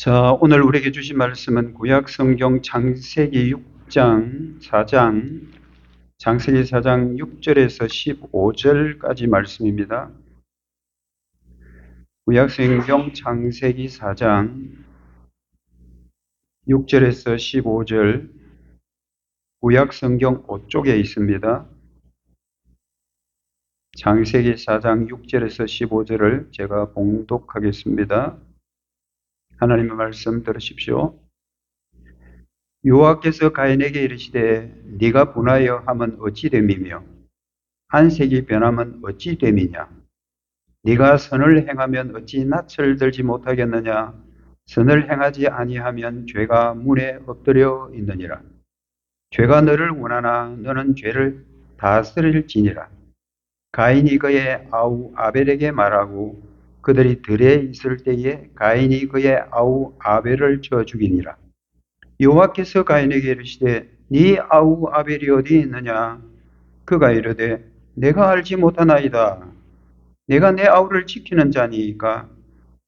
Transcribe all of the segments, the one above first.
자, 오늘 우리에게 주신 말씀은 구약 성경 창세기 6장 4장, 창세기 4장 6절에서 15절까지 말씀입니다. 구약 성경 창세기 4장 6절에서 15절, 구약 성경 5쪽에 있습니다. 창세기 4장 6절에서 15절을 제가 봉독하겠습니다. 하나님의 말씀 들으십시오. 여호와께서 가인에게 이르시되 네가 분하여 함은 어찌 됨이며 안색이 변함은 어찌 됨이냐. 네가 선을 행하면 어찌 낯을 들지 못하겠느냐. 선을 행하지 아니하면 죄가 문에 엎드려 있느니라. 죄가 너를 원하나 너는 죄를 다스릴지니라. 가인이 그의 아우 아벨에게 말하고 그들이 들에 있을 때에 가인이 그의 아우 아벨을 쳐 죽이니라. 여호와께서 가인에게 이르시되 네 아우 아벨이 어디 있느냐. 그가 이르되 내가 알지 못하나이다. 내가 내 아우를 지키는 자니까.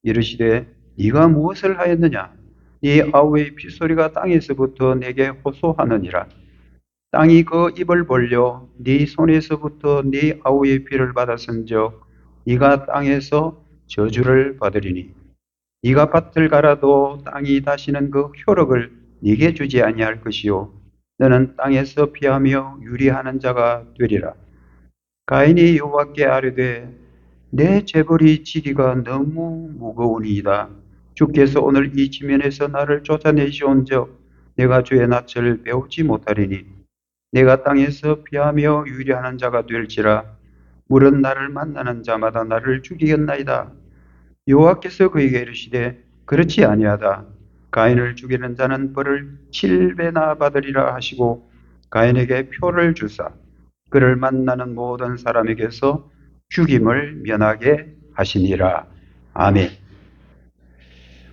이르시되 네가 무엇을 하였느냐. 네 아우의 핏소리가 땅에서부터 내게 호소하느니라. 땅이 그 입을 벌려 네 손에서부터 네 아우의 피를 받았은즉 네가 땅에서 저주를 받으리니 네가 밭을 갈아도 땅이 다시는 그 효력을 네게 주지 아니할 것이요 너는 땅에서 피하며 유리하는 자가 되리라. 가인이 여호와께 아뢰되 내 재벌이 지기가 너무 무거우니이다. 주께서 오늘 이 지면에서 나를 쫓아내시온즉 내가 주의 낯을 배우지 못하리니 내가 땅에서 피하며 유리하는 자가 될지라. 물은 나를 만나는 자마다 나를 죽이겠나이다. 여호와께서 그에게 이르시되 그렇지 아니하다. 가인을 죽이는 자는 벌을 7배나 받으리라 하시고 가인에게 표를 주사 그를 만나는 모든 사람에게서 죽임을 면하게 하시니라. 아멘.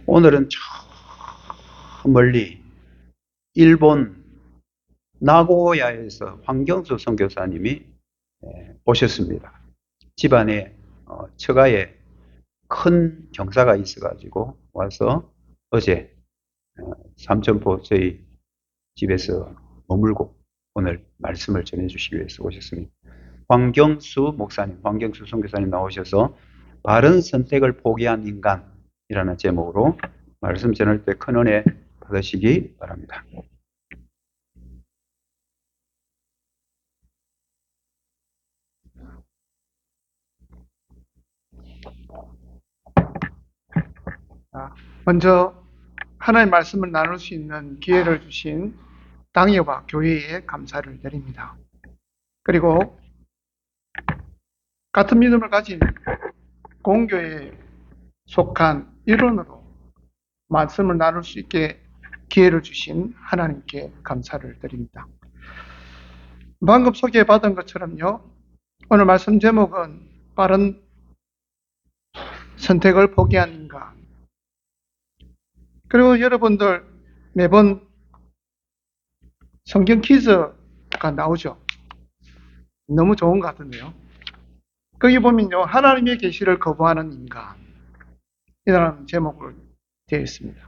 오늘은 저 멀리 일본 나고야에서 황경수 선교사님이 오셨습니다. 집안에 처가에 큰 경사가 있어가지고 와서 어제 삼천포 저희 집에서 머물고 오늘 말씀을 전해주시기 위해서 오셨습니다. 황경수 목사님, 황경수 선교사님 나오셔서 바른 선택을 포기한 인간이라는 제목으로 말씀 전할 때 큰 은혜 받으시기 바랍니다. 먼저 하나님의 말씀을 나눌 수 있는 기회를 주신 당회와 교회에 감사를 드립니다. 그리고 같은 믿음을 가진 공교회에 속한 일원으로 말씀을 나눌 수 있게 기회를 주신 하나님께 감사를 드립니다. 방금 소개받은 것처럼요, 오늘 말씀 제목은 빠른 선택을 포기한 인간. 그리고 여러분들 매번 성경 퀴즈가 나오죠. 너무 좋은 것 같은데요. 거기 보면요, 하나님의 계시를 거부하는 인간이라는 제목으로 되어 있습니다.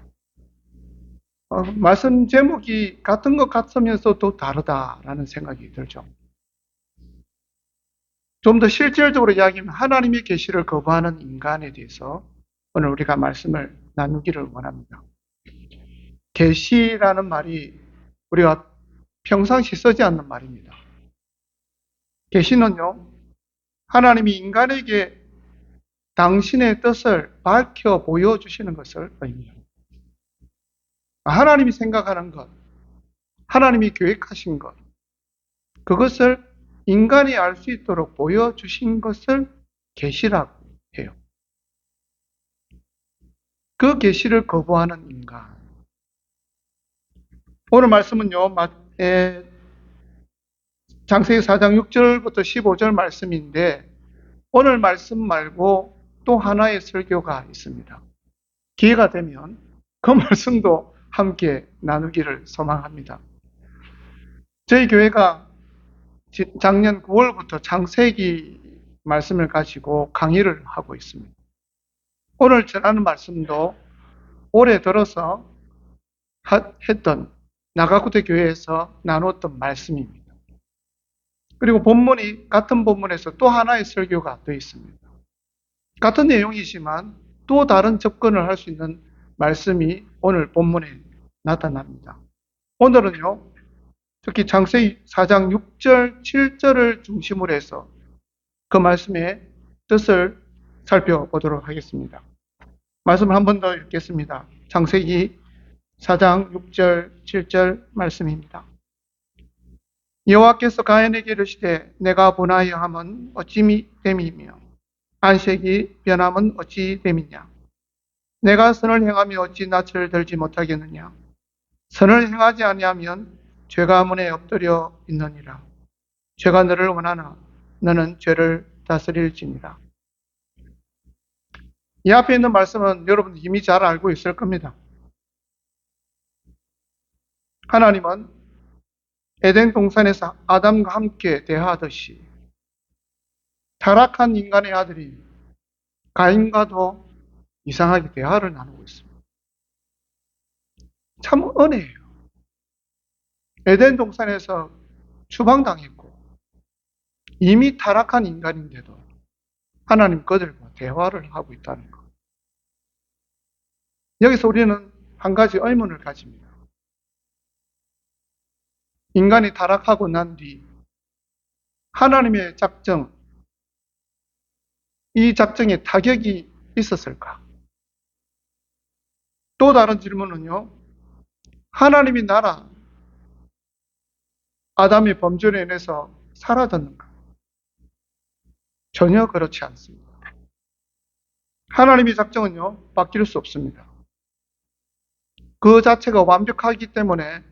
말씀 제목이 같은 것 같으면서도 다르다라는 생각이 들죠. 좀 더 실질적으로 이야기하면 하나님의 계시를 거부하는 인간에 대해서 오늘 우리가 말씀을 나누기를 원합니다. 계시라는 말이 우리가 평상시 쓰지 않는 말입니다. 계시는요, 하나님이 인간에게 당신의 뜻을 밝혀 보여주시는 것을 의미합니다. 하나님이 생각하는 것, 하나님이 계획하신 것, 그것을 인간이 알 수 있도록 보여주신 것을 계시라고 해요. 그 계시를 거부하는 인간. 오늘 말씀은요, 창세기 4장 6절부터 15절 말씀인데 오늘 말씀 말고 또 하나의 설교가 있습니다. 기회가 되면 그 말씀도 함께 나누기를 소망합니다. 저희 교회가 작년 9월부터 창세기 말씀을 가지고 강의를 하고 있습니다. 오늘 전하는 말씀도 올해 들어서 했던 나가구대 교회에서 나눴던 말씀입니다. 그리고 본문이 같은 본문에서 또 하나의 설교가 되어 있습니다. 같은 내용이지만 또 다른 접근을 할 수 있는 말씀이 오늘 본문에 나타납니다. 오늘은요, 특히 창세기 4장 6절, 7절을 중심으로 해서 그 말씀의 뜻을 살펴보도록 하겠습니다. 말씀을 한 번 더 읽겠습니다. 창세기 4장 6절, 7절 말씀입니다. 여호와께서 가인에게 이르시되 내가 분하여 함은 어찌 됨이며 안색이 변함은 어찌 됨이냐. 내가 선을 행하며 어찌 낯을 들지 못하겠느냐. 선을 행하지 아니하면 죄가 문에 엎드려 있느니라. 죄가 너를 원하나 너는 죄를 다스릴지니라. 이 앞에 있는 말씀은 여러분 이미 잘 알고 있을 겁니다. 하나님은 에덴 동산에서 아담과 함께 대하듯이 타락한 인간의 아들이 가인과도 이상하게 대화를 나누고 있습니다. 참 은혜예요. 에덴 동산에서 추방당했고 이미 타락한 인간인데도 하나님 그들과 대화를 하고 있다는 것. 여기서 우리는 한 가지 의문을 가집니다. 인간이 타락하고 난 뒤 하나님의 작정, 이 작정에 타격이 있었을까? 또 다른 질문은요, 하나님이 나라, 아담의 범죄로 인해서 사라졌는가? 전혀 그렇지 않습니다. 하나님의 작정은요, 바뀔 수 없습니다. 그 자체가 완벽하기 때문에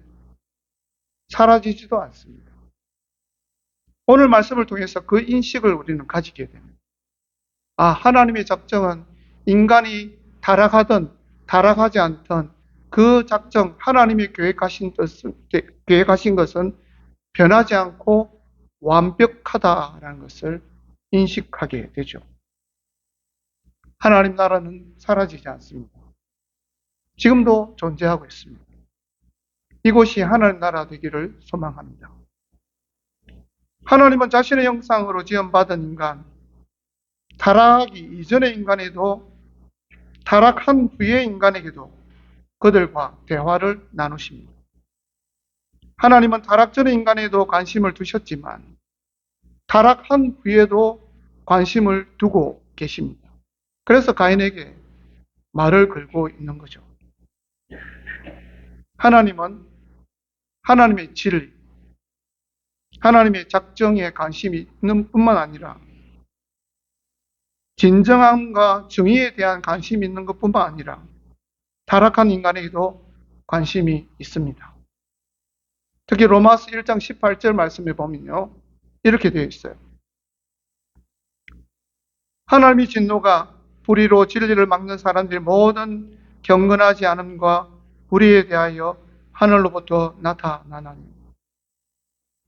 사라지지도 않습니다. 오늘 말씀을 통해서 그 인식을 우리는 가지게 됩니다. 아, 하나님의 작정은 인간이 타락하든 타락하지 않든 그 작정, 하나님의 계획하신 것은 변하지 않고 완벽하다라는 것을 인식하게 되죠. 하나님 나라는 사라지지 않습니다. 지금도 존재하고 있습니다. 이곳이 하나님 나라 되기를 소망합니다. 하나님은 자신의 형상으로 지음받은 인간, 타락하기 이전의 인간에도 타락한 후의 인간에게도 그들과 대화를 나누십니다. 하나님은 타락 전의 인간에도 관심을 두셨지만 타락한 후에도 관심을 두고 계십니다. 그래서 가인에게 말을 걸고 있는 거죠. 하나님은 하나님의 진리, 하나님의 작정에 관심이 있는 뿐만 아니라 진정함과 정의에 대한 관심이 있는 것뿐만 아니라 타락한 인간에게도 관심이 있습니다. 특히 로마서 1장 18절 말씀에 보면요, 이렇게 되어 있어요. 하나님의 진노가 불의로 진리를 막는 사람들의 모든 경건하지 않음과 불의에 대하여 하늘로부터 나타나나니.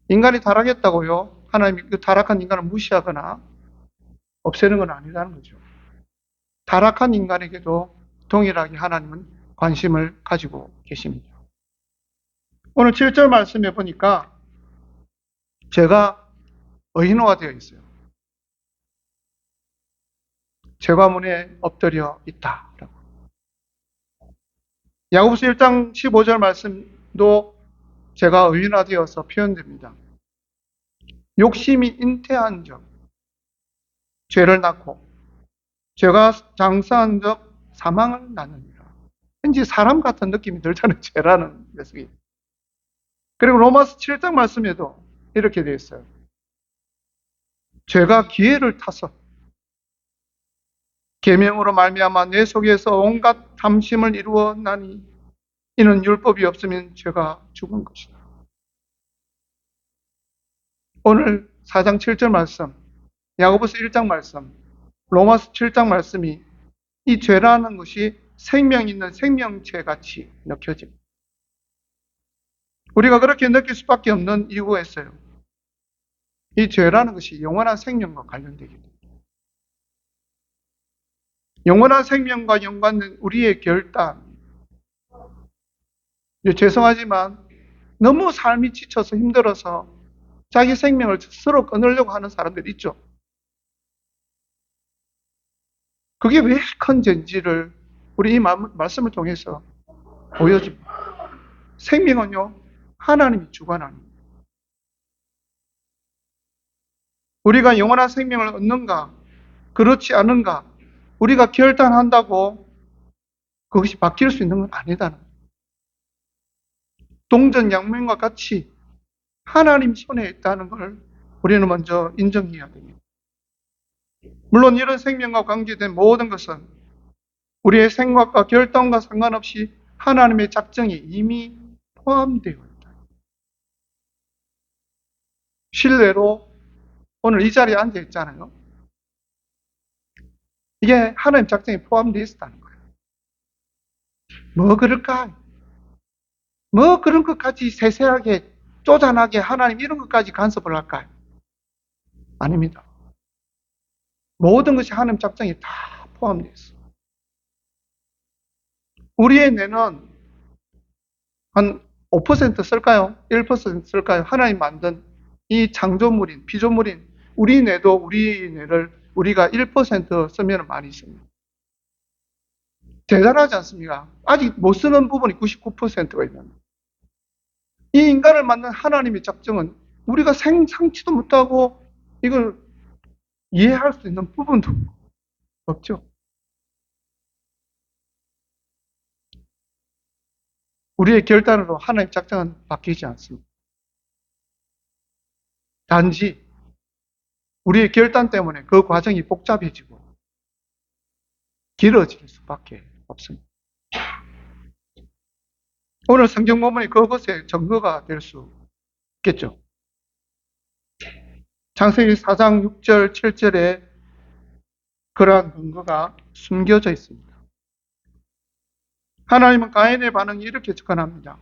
인간이 타락했다고요, 하나님이 그 타락한 인간을 무시하거나 없애는 건 아니라는 거죠. 타락한 인간에게도 동일하게 하나님은 관심을 가지고 계십니다. 오늘 7절 말씀에 보니까 죄가 의인화되어 있어요. 죄가 문에 엎드려 있다. 야고보서 1장 15절 말씀도 죄가 의인화되어서 표현됩니다. 욕심이 잉태한 적, 죄를 낳고 죄가 장사한 적 사망을 낳느니라. 왠지 사람 같은 느낌이 들잖아요. 죄라는 녀석이. 그리고 로마서 7장 말씀에도 이렇게 되어 있어요. 죄가 기회를 타서 계명으로 말미암아 내 속에서 온갖 탐심을 이루었나니 이는 율법이 없으면 죄가 죽은 것이다. 오늘 4장 7절 말씀, 야고보서 1장 말씀, 로마서 7장 말씀이 이 죄라는 것이 생명 있는 생명체 같이 느껴집니다. 우리가 그렇게 느낄 수밖에 없는 이유가 있어요. 이 죄라는 것이 영원한 생명과 관련되기 때문에. 영원한 생명과 연관된 우리의 결단, 죄송하지만 너무 삶이 지쳐서 힘들어서 자기 생명을 스스로 끊으려고 하는 사람들이 있죠. 그게 왜 큰 죄인지를 우리 이 말씀을 통해서 보여줍니다. 생명은요, 하나님이 주관합니다. 우리가 영원한 생명을 얻는가, 그렇지 않은가, 우리가 결단한다고 그것이 바뀔 수 있는 건 아니다는 거예요. 동전양면과 같이 하나님 손에 있다는 걸 우리는 먼저 인정해야 됩니다. 물론 이런 생명과 관계된 모든 것은 우리의 생각과 결단과 상관없이 하나님의 작정이 이미 포함되어 있다. 실례로 오늘 이 자리에 앉아 있잖아요. 이게 하나님 작정이 포함되어 있었다는 거예요. 뭐 그럴까? 뭐 그런 것까지 세세하게 쪼잔하게 하나님 이런 것까지 간섭을 할까요? 아닙니다. 모든 것이 하나님 작정이 다 포함되어 있어요. 우리의 뇌는 한 5% 쓸까요? 1% 쓸까요? 하나님 만든 이 창조물인, 피조물인 우리 뇌도 우리 뇌를 우리가 1% 쓰면 많이 씁니다. 대단하지 않습니까? 아직 못 쓰는 부분이 99%가 있는데. 이 인간을 만든 하나님의 작정은 우리가 상치도 못하고 이걸 이해할 수 있는 부분도 없죠. 우리의 결단으로 하나님의 작정은 바뀌지 않습니다. 단지 우리의 결단 때문에 그 과정이 복잡해지고 길어질 수밖에 없습니다. 오늘 성경 본문이 그것의 증거가 될 수 있겠죠. 창세기 4장 6절, 7절에 그러한 근거가 숨겨져 있습니다. 하나님은 가인의 반응이 이렇게 접근합니다.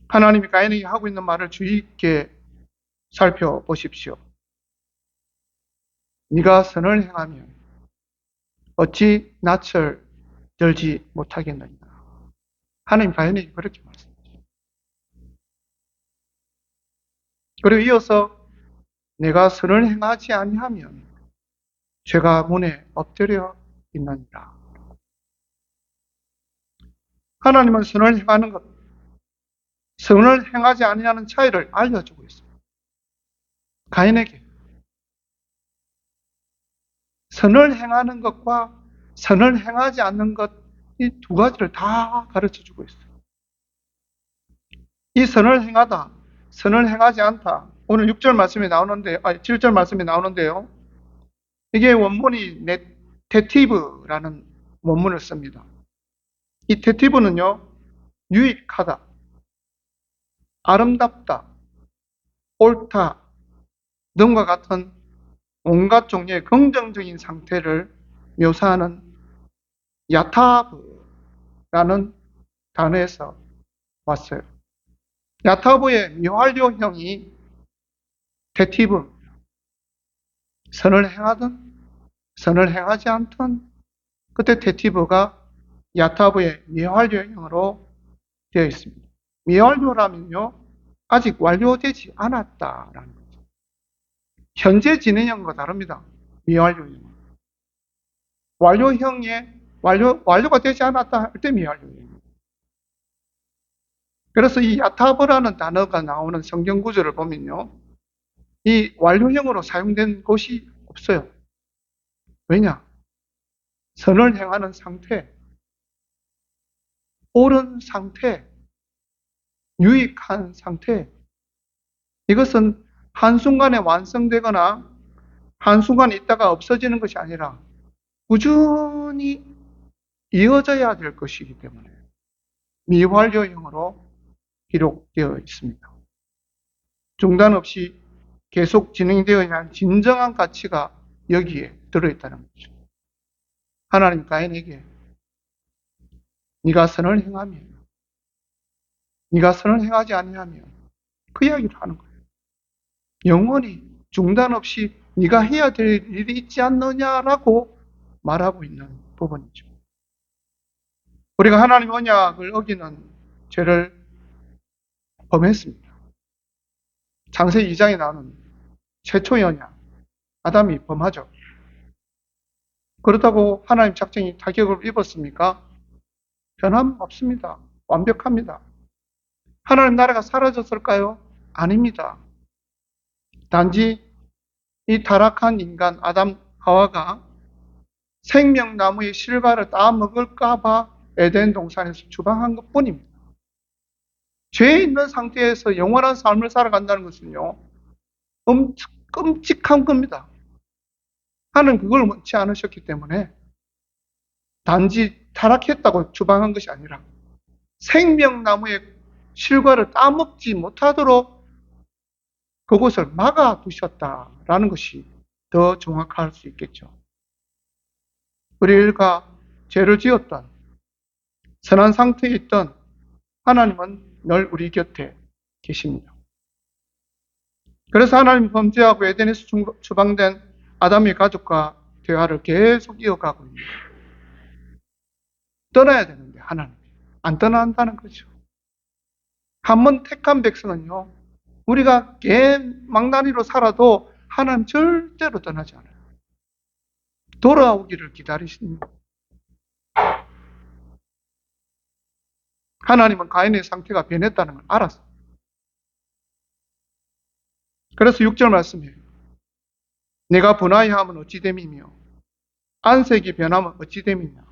하나님이 가인에게 하고 있는 말을 주의 있게 살펴보십시오. 네가 선을 행하면 어찌 낯을 들지 못하겠느냐. 하나님 가인에게 그렇게 말씀하십니다. 그리고 이어서 내가 선을 행하지 아니하면 죄가 문에 엎드려 있느니라. 하나님은 선을 행하는 것, 선을 행하지 아니하는 차이를 알려주고 있습니다. 가인에게 선을 행하는 것과 선을 행하지 않는 것, 이 두 가지를 다 가르쳐 주고 있어요. 이 선을 행하다, 선을 행하지 않다. 오늘 6절 말씀이 나오는데, 7절 말씀이 나오는데요. 이게 원문이 테티브라는 원문을 씁니다. 이 테티브는요, 유익하다, 아름답다, 옳다 등과 같은 온갖 종류의 긍정적인 상태를 묘사하는 야타브라는 단어에서 왔어요. 야타브의 미완료형이 테티브입니다. 선을 행하든 선을 행하지 않든 그때 테티브가 야타브의 미완료형으로 되어 있습니다. 미완료라면요, 아직 완료되지 않았다라는 거죠. 현재 진행형과 다릅니다. 미완료형은. 완료가 되지 않았다 할 때 미완료형입니다. 그래서 이 야타브라는 단어가 나오는 성경 구절을 보면요, 이 완료형으로 사용된 곳이 없어요. 왜냐? 선을 행하는 상태, 옳은 상태, 유익한 상태, 이것은 한순간에 완성되거나 한순간에 있다가 없어지는 것이 아니라 꾸준히 이어져야 될 것이기 때문에 미완료형으로 기록되어 있습니다. 중단 없이 계속 진행되어야 할 진정한 가치가 여기에 들어있다는 거죠. 하나님 가인에게 네가 선을 행하면, 네가 선을 행하지 아니하면 그 이야기를 하는 거예요. 영원히 중단 없이 네가 해야 될 일이 있지 않느냐라고 말하고 있는 부분이죠. 우리가 하나님의 언약을 어기는 죄를 범했습니다. 창세기 2장에 나오는 최초 연약 아담이 범하죠. 그렇다고 하나님 작정이 타격을 입었습니까? 변함없습니다. 완벽합니다. 하나님 나라가 사라졌을까요? 아닙니다. 단지 이 타락한 인간 아담 하와가 생명나무의 실과를 따먹을까 봐 에덴 동산에서 추방한 것뿐입니다. 죄 있는 상태에서 영원한 삶을 살아간다는 것은요, 끔찍한 겁니다. 하나님 그걸 원치 않으셨기 때문에 단지 타락했다고 추방한 것이 아니라 생명나무의 실과를 따먹지 못하도록 그곳을 막아두셨다라는 것이 더 정확할 수 있겠죠. 우리 일가 죄를 지었던 선한 상태에 있던 하나님은 늘 우리 곁에 계십니다. 그래서 하나님 범죄하고 에덴에서 추방된 아담의 가족과 대화를 계속 이어가고 있습니다. 떠나야 되는데 하나님이 안 떠난다는 거죠. 한번 택한 백성은요, 우리가 망나니로 살아도 하나님 절대로 떠나지 않아요. 돌아오기를 기다리십니다. 하나님은 가인의 상태가 변했다는 걸 알았어요. 그래서 6절 말씀이에요. 내가 분하여함은 어찌 됨이며 안색이 변하면 어찌 됨이냐.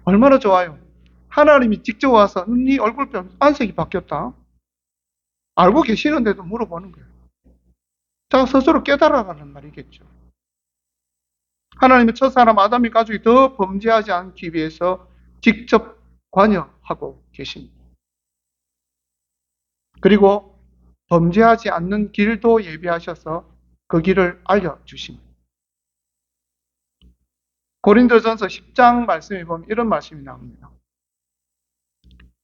얼마나 좋아요. 하나님이 직접 와서 네 얼굴뼈 안색이 바뀌었다. 알고 계시는데도 물어보는 거예요. 자, 스스로 깨달아가는 말이겠죠. 하나님의 첫사람 아담의 가족이 더 범죄하지 않기 위해서 직접 관여하고 계십니다. 그리고 범죄하지 않는 길도 예비하셔서 그 길을 알려주십니다. 고린도전서 10장 말씀에 보면 이런 말씀이 나옵니다.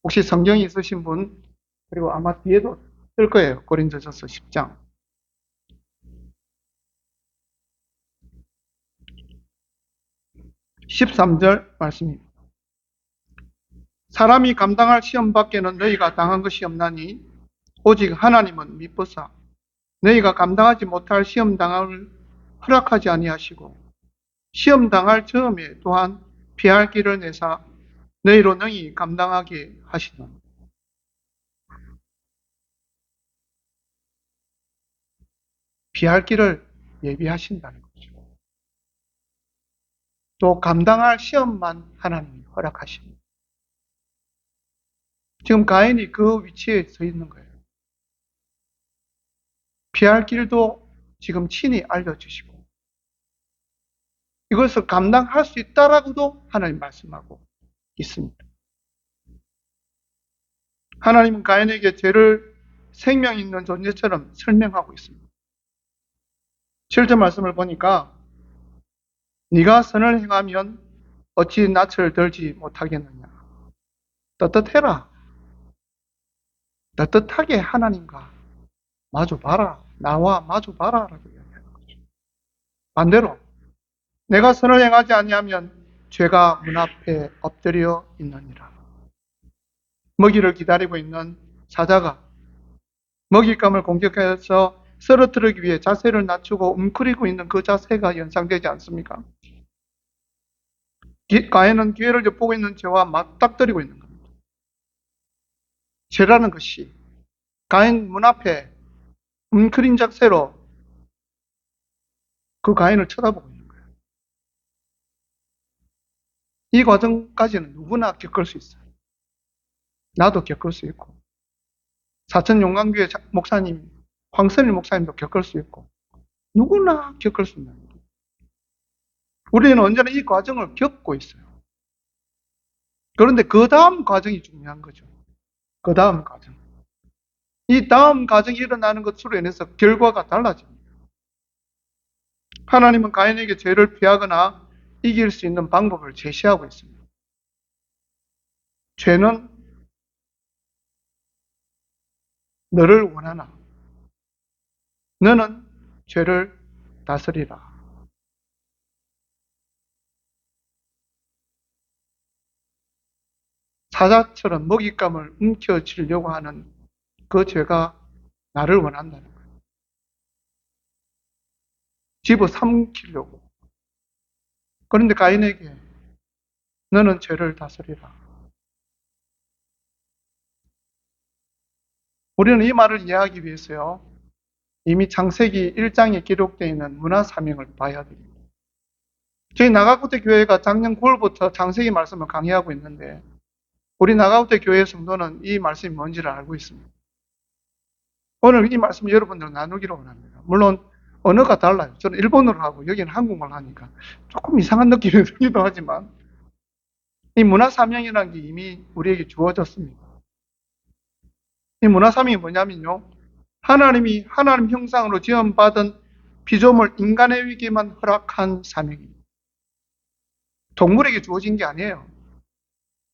혹시 성경이 있으신 분, 그리고 아마 뒤에도 뜰 거예요. 고린도전서 10장. 13절 말씀입니다. 사람이 감당할 시험 밖에는 너희가 당한 것이 없나니 오직 하나님은 미쁘사 너희가 감당하지 못할 시험 당함을 허락하지 아니하시고 시험 당할 즈음에 또한 피할 길을 내사 너희로 능히 감당하게 하시노. 피할 길을 예비하신다는 거죠. 또 감당할 시험만 하나님이 허락하십니다. 지금 가인이 그 위치에 서 있는 거예요. 피할 길도 지금 친히 알려주시고 이것을 감당할 수 있다라고도 하나님 말씀하고 있습니다. 하나님은 가인에게 죄를 생명 있는 존재처럼 설명하고 있습니다. 7절 말씀을 보니까 네가 선을 행하면 어찌 낯을 들지 못하겠느냐. 떳떳해라. 떳떳하게 하나님과 마주봐라. 나와 마주봐라 라고 이야기하는 거죠. 반대로 내가 선을 행하지 아니하면 죄가 문 앞에 엎드려 있느니라. 먹이를 기다리고 있는 사자가 먹잇감을 공격해서 쓰러뜨리기 위해 자세를 낮추고 웅크리고 있는 그 자세가 연상되지 않습니까? 가인은 기회를 엿보고 있는 죄와 맞닥뜨리고 있는 겁니다. 죄라는 것이 가인 문 앞에 웅크린 자세로 그 가인을 쳐다보고 있는 거예요. 이 과정까지는 누구나 겪을 수 있어요. 나도 겪을 수 있고 사천용광교회 목사님, 황선일 목사님도 겪을 수 있고 누구나 겪을 수 있는 거예요. 우리는 언제나 이 과정을 겪고 있어요. 그런데 그 다음 과정이 중요한 거죠. 그 다음 과정. 이 다음 과정이 일어나는 것으로 인해서 결과가 달라집니다. 하나님은 가인에게 죄를 피하거나 이길 수 있는 방법을 제시하고 있습니다. 죄는 너를 원하나? 너는 죄를 다스리라. 사자처럼 먹잇감을 움켜쥐려고 하는 그 죄가 나를 원한다는 거예요. 집어삼키려고. 그런데 가인에게 너는 죄를 다스리라. 우리는 이 말을 이해하기 위해서요, 이미 창세기 1장에 기록되어 있는 문화사명을 봐야 됩니다. 저희 나가구태 교회가 작년 9월부터 창세기 말씀을 강의하고 있는데, 우리 나가구태 교회 성도는 이 말씀이 뭔지를 알고 있습니다. 오늘 이 말씀 여러분들 나누기로 원합니다. 물론 언어가 달라요. 저는 일본어로 하고 여기는 한국말 하니까 조금 이상한 느낌이 들기도 하지만, 이 문화사명이라는 게 이미 우리에게 주어졌습니다. 이 문화사명이 뭐냐면요, 하나님이 하나님 형상으로 지음받은 피조물 인간에게만 허락한 사명입니다. 동물에게 주어진 게 아니에요.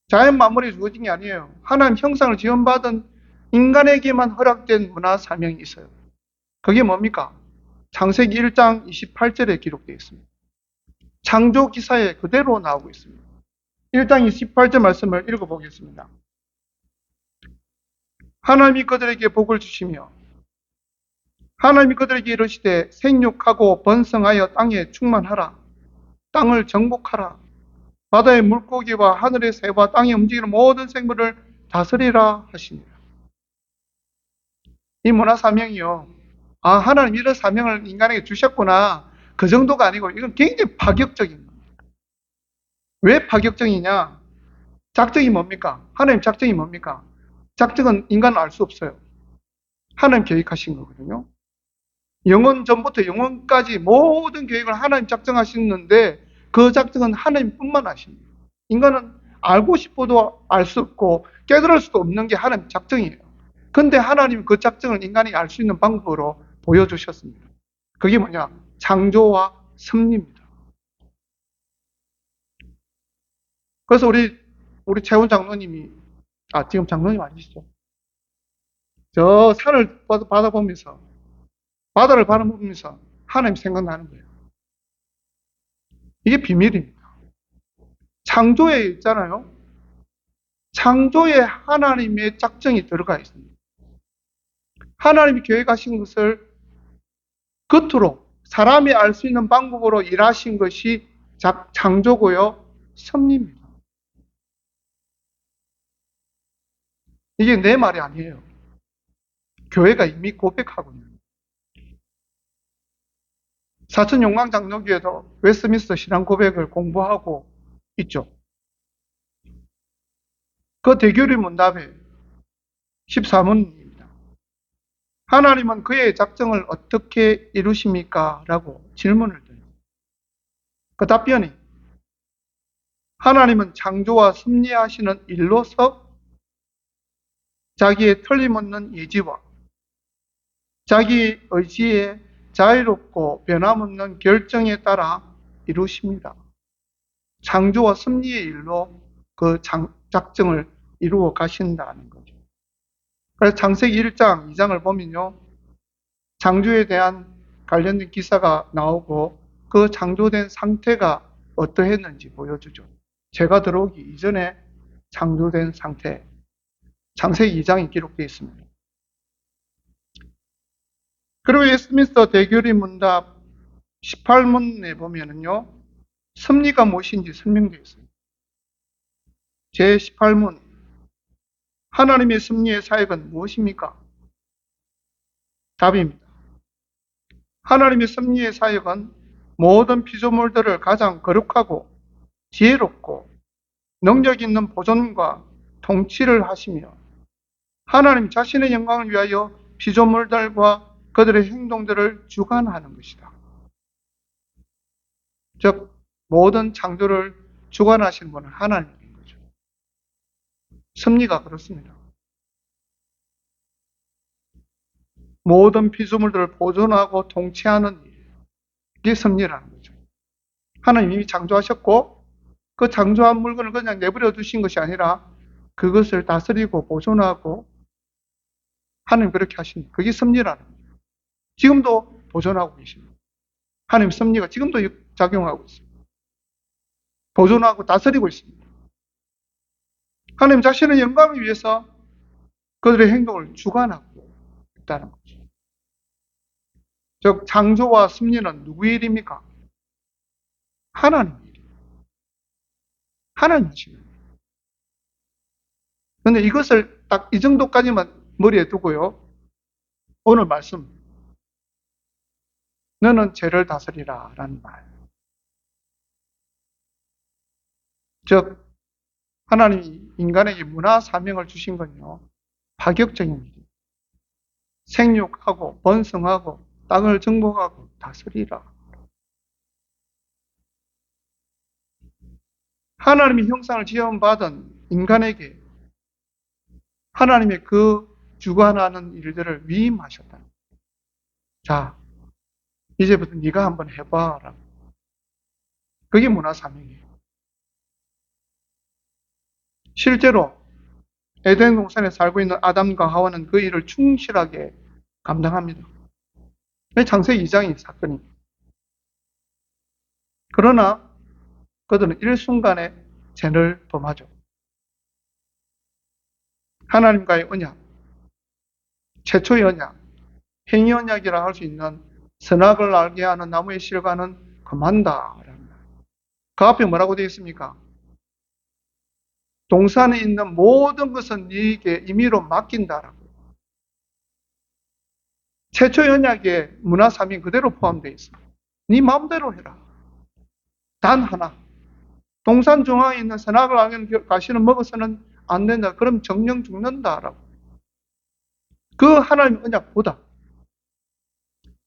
자연 만물에 주어진 게 아니에요. 하나님 형상을 지음받은 인간에게만 허락된 문화사명이 있어요. 그게 뭡니까? 창세기 1장 28절에 기록되어 있습니다. 창조 기사에 그대로 나오고 있습니다. 1장 28절 말씀을 읽어보겠습니다. 하나님이 그들에게 복을 주시며 하나님이 그들에게 이르시되 생육하고 번성하여 땅에 충만하라. 땅을 정복하라. 바다의 물고기와 하늘의 새와 땅에 움직이는 모든 생물을 다스리라 하시니라. 이 문화사명이요, 아, 하나님 이런 사명을 인간에게 주셨구나, 그 정도가 아니고 이건 굉장히 파격적인 겁니다. 왜 파격적이냐? 작정이 뭡니까? 하나님 작정이 뭡니까? 작정은 인간은 알 수 없어요. 하나님 계획하신 거거든요. 영원 전부터 영원까지 모든 계획을 하나님 작정하시는데 그 작정은 하나님뿐만 아십니다. 인간은 알고 싶어도 알 수 없고 깨달을 수도 없는 게 하나님 작정이에요. 근데 하나님은 그 작정을 인간이 알 수 있는 방법으로 보여주셨습니다. 그게 뭐냐? 창조와 섭리입니다. 그래서 우리 최훈 장로님이, 지금 장로님 아니시죠? 저 산을 바라보면서, 바다를 바라보면서 하나님 생각나는 거예요. 이게 비밀입니다. 창조에 있잖아요. 창조에 하나님의 작정이 들어가 있습니다. 하나님이 계획하신 것을 겉으로 사람이 알 수 있는 방법으로 일하신 것이 창조고요, 섭리입니다. 이게 내 말이 아니에요. 교회가 이미 고백하고 있는 거예요. 사천 용광 장로교회도 웨스트민스터 신앙 고백을 공부하고 있죠. 그 대교리 문답에 14문입니다. 하나님은 그의 작정을 어떻게 이루십니까? 라고 질문을 드립니다. 그 답변이, 하나님은 창조와 섭리하시는 일로서 자기의 틀림없는 예지와 자기 의지에 자유롭고 변함없는 결정에 따라 이루십니다. 창조와 섭리의 일로 그 작정을 이루어 가신다는 거죠. 그래서 창세기 1장, 2장을 보면요, 창조에 대한 관련된 기사가 나오고 그 창조된 상태가 어떠했는지 보여주죠. 죄가 들어오기 이전에 창조된 상태, 창세기 2장에 기록되어 있습니다. 그리고 웨스트민스터 대교리 문답 18문에 보면은요, 섭리가 무엇인지 설명되어 있습니다. 제18문, 하나님의 섭리의 사역은 무엇입니까? 답입니다. 하나님의 섭리의 사역은 모든 피조물들을 가장 거룩하고 지혜롭고 능력 있는 보존과 통치를 하시며 하나님 자신의 영광을 위하여 피조물들과 그들의 행동들을 주관하는 것이다. 즉 모든 창조를 주관하시는 분은 하나님인 거죠. 섭리가 그렇습니다. 모든 피조물들을 보존하고 통치하는 일, 이게 섭리라는 거죠. 하나님이 이미 창조하셨고 그 창조한 물건을 그냥 내버려 두신 것이 아니라 그것을 다스리고 보존하고 하나님 그렇게 하십니다. 그게 섭리라는 거예요. 지금도 보존하고 계십니다. 하나님 섭리가 지금도 작용하고 있습니다. 보존하고 다스리고 있습니다. 하나님 자신의 영광을 위해서 그들의 행동을 주관하고 있다는 거죠. 즉 창조와 섭리는 누구의 일입니까? 하나님 일이에요. 하나님 하시는. 그런데 이것을 딱 이 정도까지만 머리에 두고요. 오늘 말씀, 너는 죄를 다스리라 라는 말. 즉 하나님이 인간에게 문화 사명을 주신 건요. 파격적인 일이에요. 생육하고 번성하고 땅을 정복하고 다스리라. 하나님의 형상을 지음받은 인간에게 하나님의 그 주관하는 일들을 위임하셨다. 자, 이제부터 네가 한번 해봐라. 그게 문화 사명이에요. 실제로 에덴 동산에 살고 있는 아담과 하와는 그 일을 충실하게 감당합니다. 창세기 2장의 사건입니다. 그러나 그들은 일순간에 죄를 범하죠. 하나님과의 언약, 최초의 언약, 행위 언약이라 할 수 있는 선악을 알게 하는 나무의 실과는 금한다. 그 앞에 뭐라고 되어 있습니까? 동산에 있는 모든 것은 네게 임의로 맡긴다라고. 최초의 언약에 문화삼이 그대로 포함되어 있습니다. 네 마음대로 해라. 단 하나. 동산 중앙에 있는 선악을 알게 가시는 먹어서는 안 된다. 그럼 정령 죽는다라고. 그 하나님의 언약보다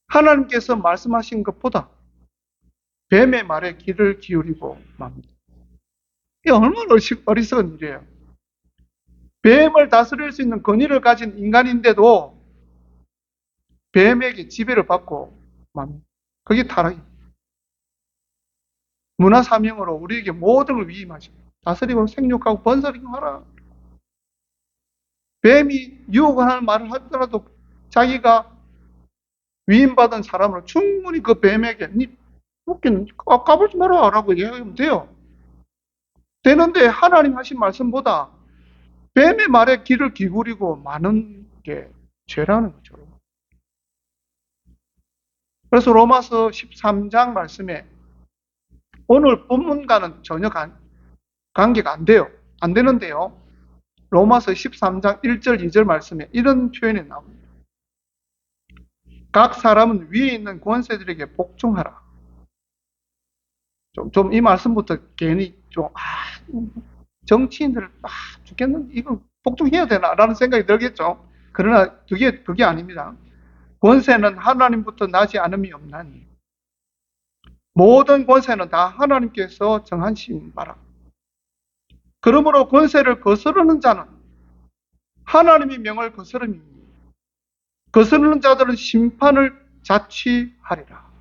하나님께서 말씀하신 것보다 뱀의 말에 귀를 기울이고 맙니다. 이게 얼마나 어리석은 일이에요. 뱀을 다스릴 수 있는 권위를 가진 인간인데도 뱀에게 지배를 받고 맙니다. 그게 타락입니다. 문화 사명으로 우리에게 모든 걸 위임하죠. 다스리고 생육하고 번성하고 하라. 뱀이 유혹을 하는 말을 하더라도 자기가 위임받은 사람으로 충분히 그 뱀에게 니 웃기는 까불지 마라 라고 얘기하면 돼요. 되는데 하나님 하신 말씀보다 뱀의 말에 귀를 기울이고 많은 게 죄라는 거죠. 그래서 로마서 13장 말씀에 오늘 본문과는 전혀 관계가 안 돼요. 안 되는데요. 로마서 13장 1절 2절 말씀에 이런 표현이 나옵니다. 각 사람은 위에 있는 권세들에게 복종하라. 좀 이 말씀부터 괜히 정치인들 죽겠는데 이거 복종해야 되나? 라는 생각이 들겠죠. 그러나 그게 아닙니다. 권세는 하나님부터 나지 않음이 없나니 모든 권세는 다 하나님께서 정하신 바라. 그러므로 권세를 거스르는 자는 하나님의 명을 거스름이니 거스르는 자들은 심판을 자취하리라.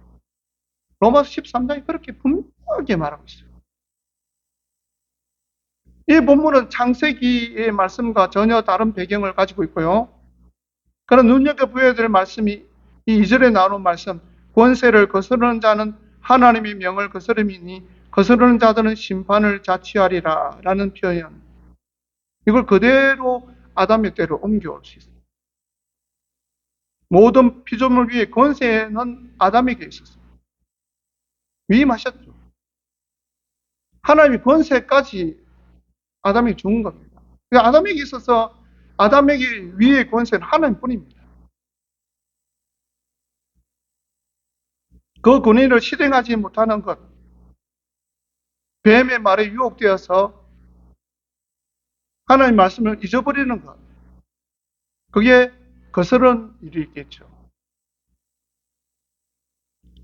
로마서 13장이 그렇게 분명하게 말하고 있어요. 이 본문은 창세기의 말씀과 전혀 다른 배경을 가지고 있고요. 그런 눈여겨보아야 될 말씀이 이 2절에 나오는 말씀, 권세를 거스르는 자는 하나님의 명을 거스름이니 거스르는 자들은 심판을 자취하리라 라는 표현. 이걸 그대로 아담의 때로 옮겨올 수 있어요. 모든 피조물 위에 권세는 아담에게 있었어요. 위임하셨죠. 하나님의 권세까지 아담이 준 겁니다. 아담에게 있어서 아담에게 위의 권세는 하나님뿐입니다. 그 권위를 실행하지 못하는 것, 뱀의 말에 유혹되어서 하나님의 말씀을 잊어버리는 것, 그게 거스른 일이 있겠죠.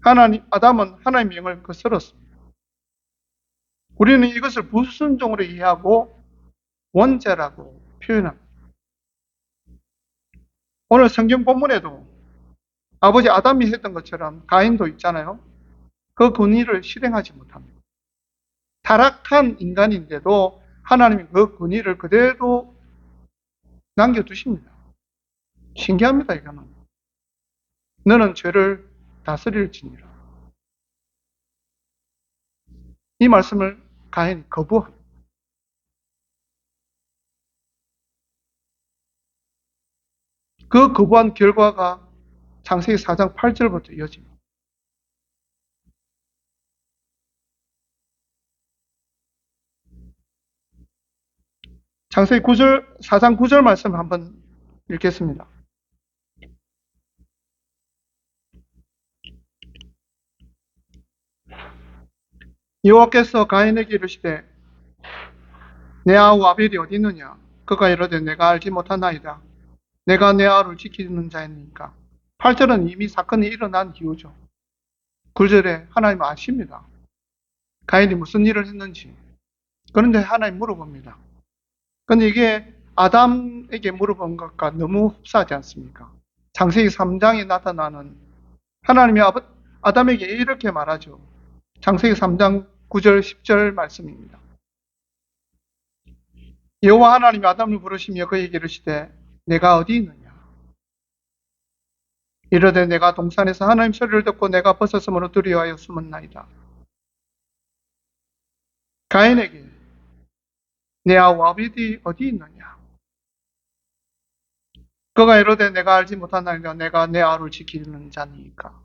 아담은 하나님의 명을 거스렀습니다. 우리는 이것을 불순종으로 이해하고 원죄라고 표현합니다. 오늘 성경 본문에도 아버지 아담이 했던 것처럼 가인도 있잖아요. 그 권위를 실행하지 못합니다. 타락한 인간인데도 하나님이 그 권위를 그대로 남겨두십니다. 신기합니다, 이거는. 너는 죄를 다스릴지니라. 이 말씀을 가인이 거부합니다. 그 거부한 결과가 창세기 4장 8절부터 이어집니다. 창세기 4장 9절 말씀 한번 읽겠습니다. 여호와께서 가인에게 이르시되 내 아우 아벨이 어디 있느냐? 그가 이르되 내가 알지 못하나이다. 내가 내 아우를 지키는 자이니까. 8절은 이미 사건이 일어난 이유죠. 9절에 하나님 아십니다. 가인이 무슨 일을 했는지. 그런데 하나님 물어봅니다. 근데 이게 아담에게 물어본 것과 너무 흡사하지 않습니까? 창세기 3장에 나타나는 하나님이 아담에게 이렇게 말하죠. 창세기 3장 9절 10절 말씀입니다. 여호와 하나님이 아담을 부르시며 그에게 이르시되 내가 어디 있느냐? 이르되 내가 동산에서 하나님 소리를 듣고 내가 벗었으므로 두려워하여 숨었나이다. 가인에게 내 아우 아벨이 어디 있느냐? 그가 이르되 내가 알지 못하나이다. 내가 내 아우를 지키는 자니까.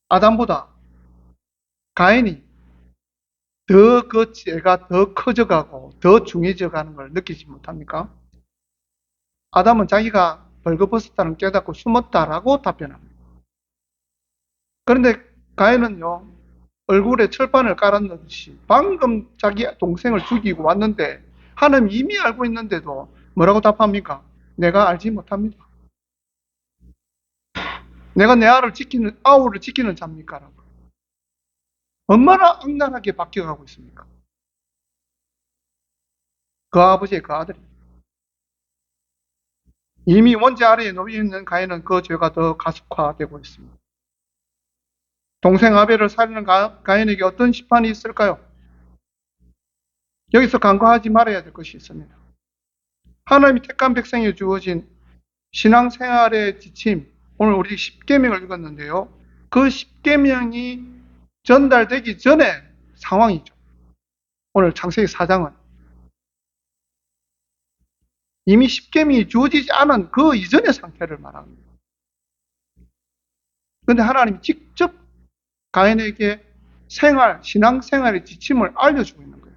아담보다 가인이 더 그 죄가 더 커져가고 더 중해져 가는 걸 느끼지 못합니까? 아담은 자기가 벌거벗었다는 깨닫고 숨었다라고 답변합니다. 그런데 가인은요, 얼굴에 철판을 깔았듯이 방금 자기 동생을 죽이고 왔는데 하나님 이미 알고 있는데도 뭐라고 답합니까? 내가 알지 못합니다. 내가 내 아우를 지키는 자입니까? 라고. 얼마나 악랄하게 바뀌어가고 있습니까? 그 아버지의 그 아들이. 이미 원죄 아래에 놓여 있는 가인은 그 죄가 더 가속화되고 있습니다. 동생 아벨을 살리는 가인에게 어떤 심판이 있을까요? 여기서 간과하지 말아야 될 것이 있습니다. 하나님이 택한 백성에 주어진 신앙생활의 지침, 오늘 우리 10계명을 읽었는데요. 그 10계명이 전달되기 전의 상황이죠. 오늘 창세기 4장은 이미 10계명이 주어지지 않은 그 이전의 상태를 말합니다. 그런데 하나님이 직접 가인에게 신앙생활의 지침을 알려주고 있는 거예요.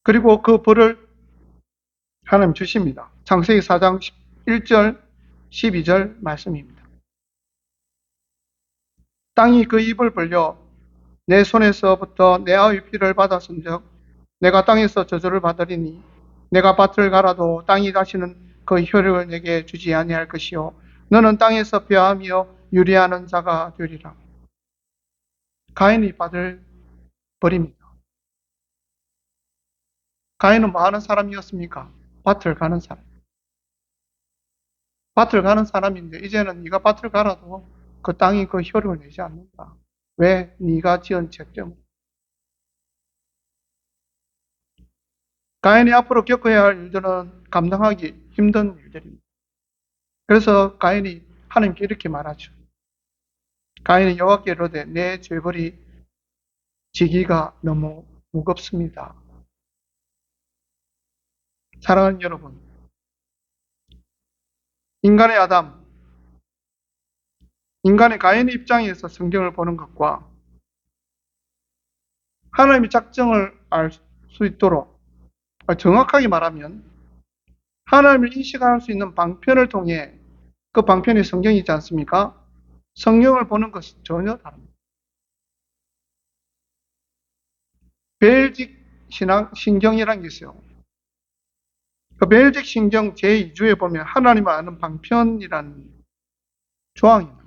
그리고 그 벌을 하나님 주십니다. 창세기 4장 1절, 12절 말씀입니다. 땅이 그 입을 벌려 내 손에서부터 내 아우의 피를 받았은즉 내가 땅에서 저주를 받으리니 내가 밭을 갈아도 땅이 다시는 그 효력을 내게 주지 아니할 것이요 너는 땅에서 벼하며 유리하는 자가 되리라. 가인이 밭을 버립니다. 가인은 뭐 하는 사람이었습니까? 밭을 가는 사람. 밭을 가는 사람인데 이제는 네가 밭을 갈아도 그 땅이 그 효력을 내지 않는다. 왜? 네가 지은 죄 때문에. 가인이 앞으로 겪어야 할 일들은 감당하기 힘든 일들입니다. 그래서 가인이 하나님께 이렇게 말하죠. 가인이 여호와께 이르되 내 죄벌이 지기가 너무 무겁습니다. 사랑하는 여러분, 인간의 아담, 인간의 가인의 입장에서 성경을 보는 것과 하나님의 작정을 알 수 있도록 정확하게 말하면 하나님을 인식할 수 있는 방편을 통해 그 방편이 성경이지 않습니까? 성경을 보는 것은 전혀 다릅니다. 벨직 신경이라는 게 있어요. 그 벨직 신경 제2주에 보면 하나님을 아는 방편이라는 조항이 나옵니다.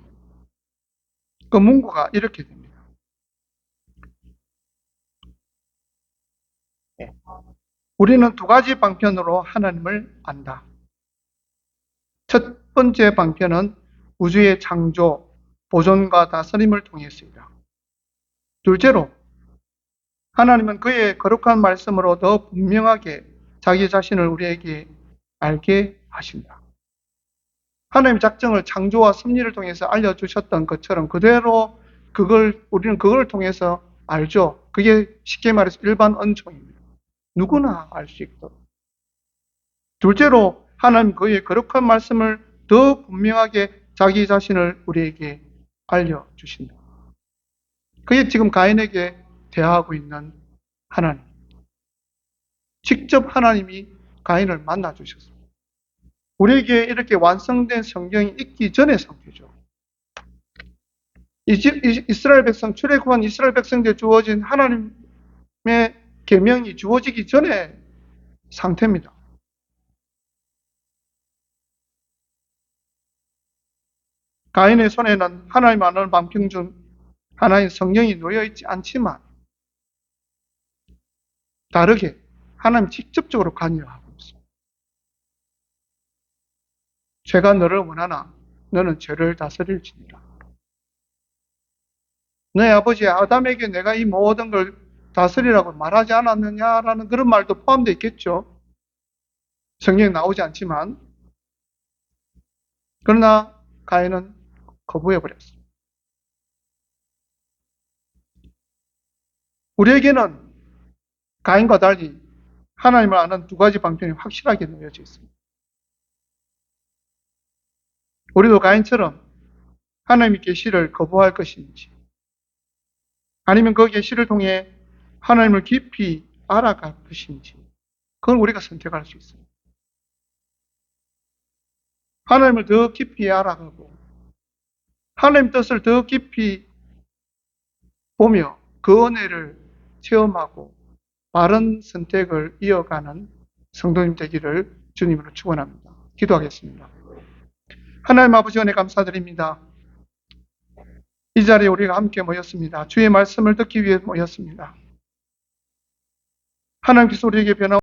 그 문구가 이렇게 됩니다. 우리는 두 가지 방편으로 하나님을 안다. 첫 번째 방편은 우주의 창조, 보존과 다스림을 통했습니다. 둘째로 하나님은 그의 거룩한 말씀으로 더 분명하게 자기 자신을 우리에게 알게 하신다. 하나님의 작정을 창조와 섭리를 통해서 알려주셨던 것처럼 그대로 우리는 그걸 통해서 알죠. 그게 쉽게 말해서 일반 언총입니다. 누구나 알 수 있도록. 둘째로 하나님 그의 거룩한 말씀을 더 분명하게 자기 자신을 우리에게 알려주신다. 그게 지금 가인에게 대하고 있는 하나님. 직접 하나님이 가인을 만나 주셨습니다. 우리에게 이렇게 완성된 성경이 있기 전의 상태죠. 이스라엘 백성, 출애굽한 이스라엘 백성들에 주어진 하나님의 계명이 주어지기 전의 상태입니다. 가인의 손에는 하나님 안을 방평준 하나님 성령이 놓여 있지 않지만 다르게 하나님 직접적으로 관여하고 있습니다. 죄가 너를 원하나 너는 죄를 다스릴지니라. 너희 아버지 아담에게 내가 이 모든 걸 다스리라고 말하지 않았느냐라는 그런 말도 포함되어 있겠죠. 성경에 나오지 않지만. 그러나 가인은 거부해버렸습니다. 우리에게는 가인과 달리 하나님을 아는 두 가지 방편이 확실하게 놓여져 있습니다. 우리도 가인처럼 하나님의 계시를 거부할 것인지 아니면 그 계시를 통해 하나님을 깊이 알아갈 것인지 그걸 우리가 선택할 수 있습니다. 하나님을 더 깊이 알아가고 하나님 뜻을 더 깊이 보며 그 은혜를 체험하고 바른 선택을 이어가는 성도님 되기를 주님으로 축원합니다. 기도하겠습니다. 하나님 아버지 은혜 감사드립니다. 이 자리에 우리가 함께 모였습니다. 주의 말씀을 듣기 위해 모였습니다. 하나님께서 우리에게 변화